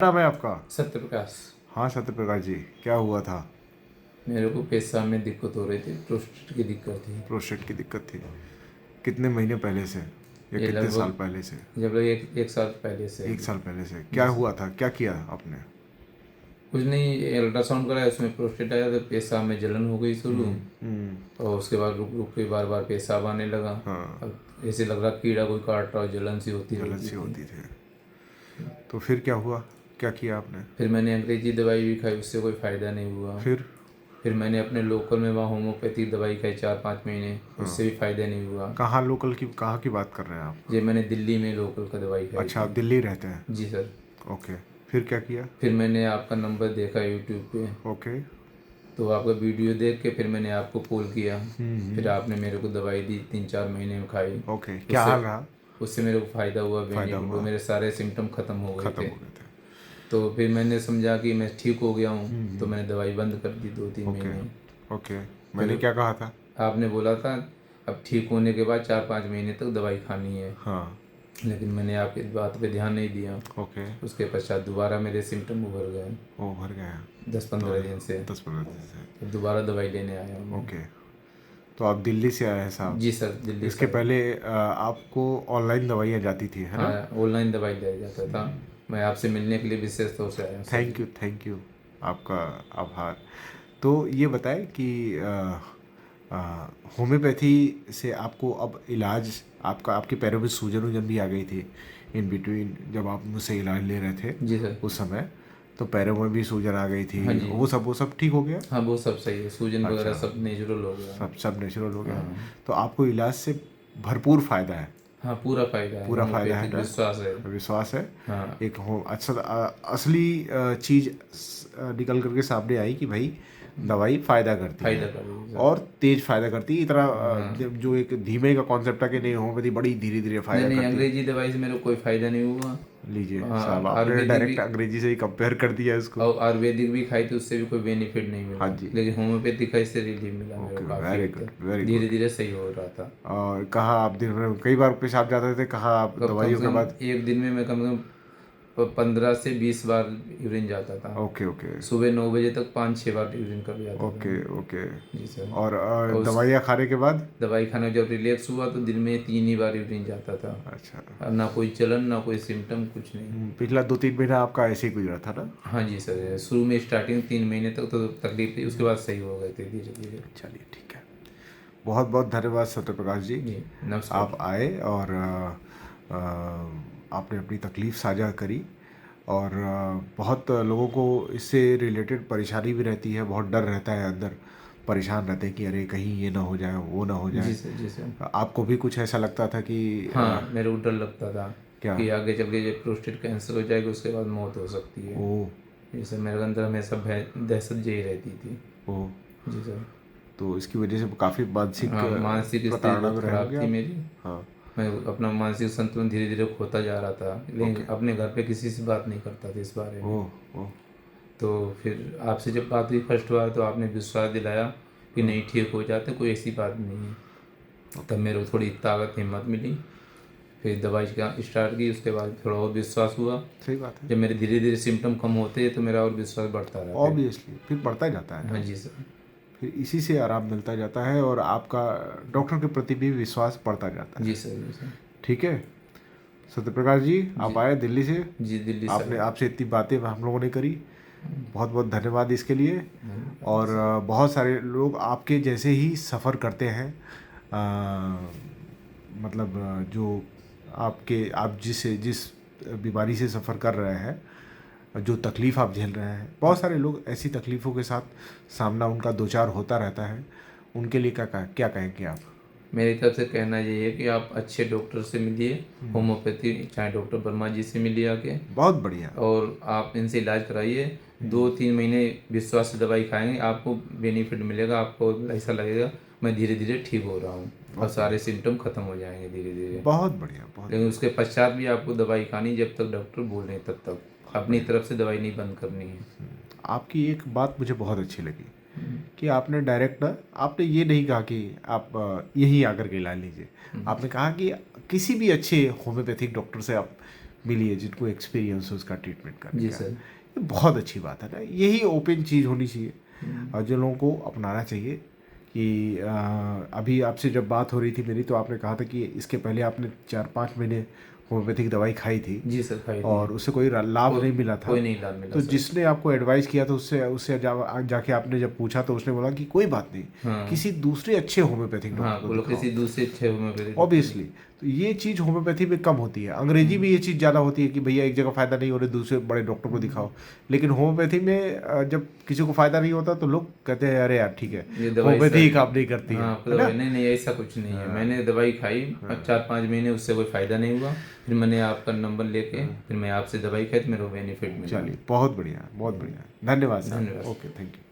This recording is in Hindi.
नाम है आपका? सत्य प्रकाश। हाँ सत्य प्रकाश जी, क्या हुआ था? मेरे को पेशाब में दिक्कत हो रही थी, प्रोस्टेट की दिक्कत थी। प्रोस्टेट की दिक्कत थी? कितने महीने पहले से या ये कितने साल लगभग पहले से? जब लग एक साल पहले से एक अभी। साल पहले से क्या जी सर। हुआ था, क्या किया आपने? कुछ नहीं, अल्ट्रासाउंड कराया, उसमें प्रोस्टेट आया तो पेशाब में जलन हो गई शुरू। हम्म। और उसके बाद रुक रुक के बार बार पेशाब आने लगा। हाँ। अब ऐसे लग रहा कीड़ा कोई काट रहा हो, जलन सी होती जलन रहती सी थी। होती थी। तो फिर क्या हुआ, क्या किया आपने? फिर मैंने अंग्रेजी दवाई भी खाई, उससे कोई फ़ायदा नहीं हुआ। फिर? फिर मैंने अपने लोकल में वहाँ होम्योपैथिक दवाई खाई 4-5 महीने, हाँ। उससे भी फ़ायदा नहीं हुआ। कहाँ लोकल की, कहाँ की बात कर रहे हैं आप? ये मैंने दिल्ली में लोकल का दवाई खाई अच्छा, आप थी। दिल्ली रहते हैं? जी सर। ओके। फिर क्या किया? फिर मैंने आपका नंबर देखा यूट्यूब पे, ओके। तो आपका वीडियो देख के फिर मैंने आपको कॉल किया। फिर हम्म। आपने मेरे को दवाई दी, 3-4 महीने में खाई। ओके, क्या उससे हाल रहा? उससे मेरे को फ़ायदा हुआ, फ़ायदा बेनिफिट हुआ, हुआ? मेरे सारे सिम्टम ख़त्म हो गए ख़त्म थे। हो गए थे? तो फिर मैंने समझा कि मैं ठीक हो गया हूँ, तो मैंने दवाई बंद कर दी 2-3 ओके। महीने। ओके। मैंने फिर क्या कहा था? आपने बोला था अब ठीक होने के बाद 4-5 महीने तक दवाई खानी है, हाँ। लेकिन मैंने आपकी बात पे ध्यान नहीं दिया। ओके। उसके पश्चात दोबारा मेरे सिम्टम उभर गए वो भर गया? दस तो पंद्रह दिन से। 10-15 दिन से? फिर दोबारा दवाई लेने आया हूँ मैं। ओके। तो आप दिल्ली से आए हैं साहब? जी सर, दिल्ली से इसके आया। पहले आपको ऑनलाइन दवाइयाँ जाती थी, है ना? हाँ, ऑनलाइन दवाई लिया जाता था। मैं आपसे मिलने के लिए विशेष तौर से आया हूँ सर थैंक जी। You, thank you. आपका आभार। तो ये बताएं कि होम्योपैथी से आपको अब इलाज, आपका आपके पैरों में सूजन वूजन भी आ गई थी इन बिटवीन, जब आप मुझसे इलाज ले रहे थे जी सर। उस समय, तो पैरों में भी सूजन आ गई थी, हाँ जी। वो सब ठीक हो गया? हाँ, वो सब सही है, सूजन वगैरह अच्छा, सब नेचुरल हो गया। सब नेचुरल हो गया? हाँ। तो आपको इलाज से भरपूर फायदा है? हाँ, पूरा फायदा है, पूरा फायदा है होम्योपैथिक ना? विश्वास है। विश्वास है? हाँ। एक हो असली चीज निकल करके सामने आई कि भाई दवाई फायदा करती फायदा है, कर रही है सर। और तेज फायदा करती है। इतना हाँ। जो एक धीमे का कॉन्सेप्ट है कि नहीं, होम्योपैथी बड़ी धीरे धीरे नहीं फायदा नहीं, करती है। अंग्रेजी दवाई से मेरे को कोई फायदा नहीं हुआ। लीजिए साहब, हाँ, आपने आयुर्वेदिक भी। डायरेक्ट अंग्रेजी से ही कंपेयर कर दिया इसको। और आयुर्वेदिक भी खाई, तो उससे भी कोई बेनिफिट नहीं हाँ मिला, जी। लेकिन होम्योपैथिक का इससे रिलीफ मिला मेरे ओके, को काफ़ी वेरी हद गुड, तक, वेरी धीरे गुड। धीरे सही हो रहा था। और कहाँ आप दिन भर में कई बार पेशाब जाते थे, कहाँ आप कम दवाइयों से के कम बाद? एक दिन में मैं कम से कम 15 से 20 बार यूरिन जाता था। Okay okay. सुबह 9 बजे तक 5-6 बार यूरिन कर जाता था। Okay okay. जी सर। और और उस दवाइयाँ खाने के बाद? दवाई खाने जब रिलैक्स हुआ तो दिन में 3 ही बार यूरिन जाता था। अच्छा। और ना कोई चलन, ना कोई सिम्टम, कुछ नहीं। पिछला 2-3 महीना आपका ऐसे ही गुजरा था ना? हाँ जी सर, शुरू में स्टार्टिंग 3 महीने तक तो तकलीफ थी, उसके बाद सही हो गए थे धीरे धीरे। चलिए ठीक है। बहुत बहुत धन्यवाद सत्य प्रकाश जी। जी नमस्कार। आप आए और आपने अपनी तकलीफ़ साझा करी, और बहुत लोगों को इससे रिलेटेड परेशानी भी रहती है, बहुत डर रहता है अंदर, परेशान रहते हैं कि अरे कहीं ये ना हो जाए, वो ना हो जी जाए। सर। जी सर। आपको भी कुछ ऐसा लगता था कि हाँ, मेरे को डर लगता था क्या? कि आगे चल के ये प्रोस्टेट कैंसर हो जाएगा, उसके बाद मौत हो सकती है। ओ। जी सर, मेरे अंदर हमेशा भय, दहशत यही रहती थी। ओ। जी सर। तो इसकी वजह से काफ़ी मानसिक हाँ, मानसिक स्थिति प्रताड़ना में बहुत रहे खराब होंगे थी आप? मेरी। हाँ। मैं अपना मानसिक संतुलन धीरे धीरे खोता जा रहा था, लेकिन ओके। अपने घर पे किसी से बात नहीं करता था इस बारे ओ। में। ओ। तो फिर आपसे जब बात हुई फर्स्ट बार, तो आपने विश्वास दिलाया कि हाँ। नहीं, ठीक हो जाते, कोई ऐसी बात नहीं है। तब ओके। मेरे को थोड़ी ताकत हिम्मत मिली। फिर दवाई का स्टार्ट की, उसके बाद थोड़ा और विश्वास हुआ। सही बात है। जब मेरे धीरे धीरे सिम्टम कम होते हैं तो मेरा और विश्वास बढ़ता रहा फिर। ऑब्वियसली फिर बढ़ता जाता है हाँ ना, जी सर। फिर इसी से आराम मिलता जाता है, और आपका डॉक्टर के प्रति भी विश्वास बढ़ता जाता जी है। सर। जी सर। ठीक है सत्यप्रकाश जी, जी। आप आए दिल्ली से, जी, दिल्ली से आपने, आया। आपसे इतनी बातें हम लोगों ने करी, बहुत बहुत धन्यवाद इसके लिए। धन्यवाद और सर। बहुत सारे लोग आपके जैसे ही सफ़र करते हैं, अ, मतलब जो आपके, आप जिस बीमारी से सफ़र कर रहे हैं, जो तकलीफ़ आप झेल रहे हैं, बहुत सारे लोग ऐसी तकलीफ़ों के साथ सामना उनका दो चार होता रहता है। उनके लिए क्या कहेंगे आप? मेरी तरफ से कहना यही है कि आप अच्छे डॉक्टर से मिलिए, होम्योपैथी चाहे डॉक्टर वर्मा जी से मिलिए आके, बहुत बढ़िया। और आप इनसे इलाज कराइए। 2-3 महीने विश्वास से दवाई खाएंगे, आपको बेनिफिट मिलेगा, आपको ऐसा लगेगा मैं धीरे धीरे ठीक हो रहा हूँ, और बहुत सारे बढ़िया, सिम्टम खत्म हो जाएंगे धीरे धीरे। बहुत बढ़िया, बहुत लेकिन उसके पश्चात भी आपको दवाई खानी, जब तक डॉक्टर बोले तब तक अपनी बढ़िया। तरफ से दवाई नहीं बंद करनी है। आपकी एक बात मुझे बहुत अच्छी लगी कि आपने डायरेक्ट ना, आपने ये नहीं कहा कि आप यहीं आकर के इलाज लीजिए। आपने कहा कि किसी भी अच्छे होम्योपैथिक डॉक्टर से आप मिली है, जिनको एक्सपीरियंस है उसका ट्रीटमेंट करने जी का। सर। ये बहुत अच्छी बात है ना, यही ओपन चीज़ होनी चाहिए और जो लोगों को अपनाना चाहिए कि अभी आपसे जब बात हो रही थी मेरी, तो आपने कहा था कि इसके पहले आपने 4-5 महीने होम्योपैथिक दवाई खाई थी जी सर, खाई थी। और उससे कोई लाभ नहीं मिला था। कोई नहीं लाभ मिला तो सर। जिसने आपको एडवाइस किया था उससे उससे जाके आपने जब पूछा तो उसने बोला कि कोई बात नहीं, हाँ किसी दूसरे अच्छे होम्योपैथिक हाँ, डॉक्टर को बोलो दिखाओ। किसी दूसरे अच्छे होम्योपैथिक ऑब्वियसली, तो ये चीज़ होम्योपैथी में कम होती है। अंग्रेजी में ये चीज़ ज़्यादा होती है कि भैया एक जगह फ़ायदा नहीं हो रहा दूसरे बड़े डॉक्टर को दिखाओ। लेकिन होम्योपैथी में जब किसी को फ़ायदा नहीं होता तो लोग कहते हैं अरे यार ठीक है, ये दवाई होम्योपैथी ही सर। काम नहीं करती है, हाँ, है ना? दवाई नहीं नहीं, ऐसा कुछ नहीं है। मैंने दवाई खाई 4-5 महीने, उससे कोई फ़ायदा नहीं हुआ। फिर मैंने आपका नंबर लेके फिर मैं आपसे दवाई खाई तो मेरे को बेनिफिट मिला। चलिए, बहुत बढ़िया, बहुत बढ़िया। धन्यवाद सर। धन्यवाद। Okay, thank you.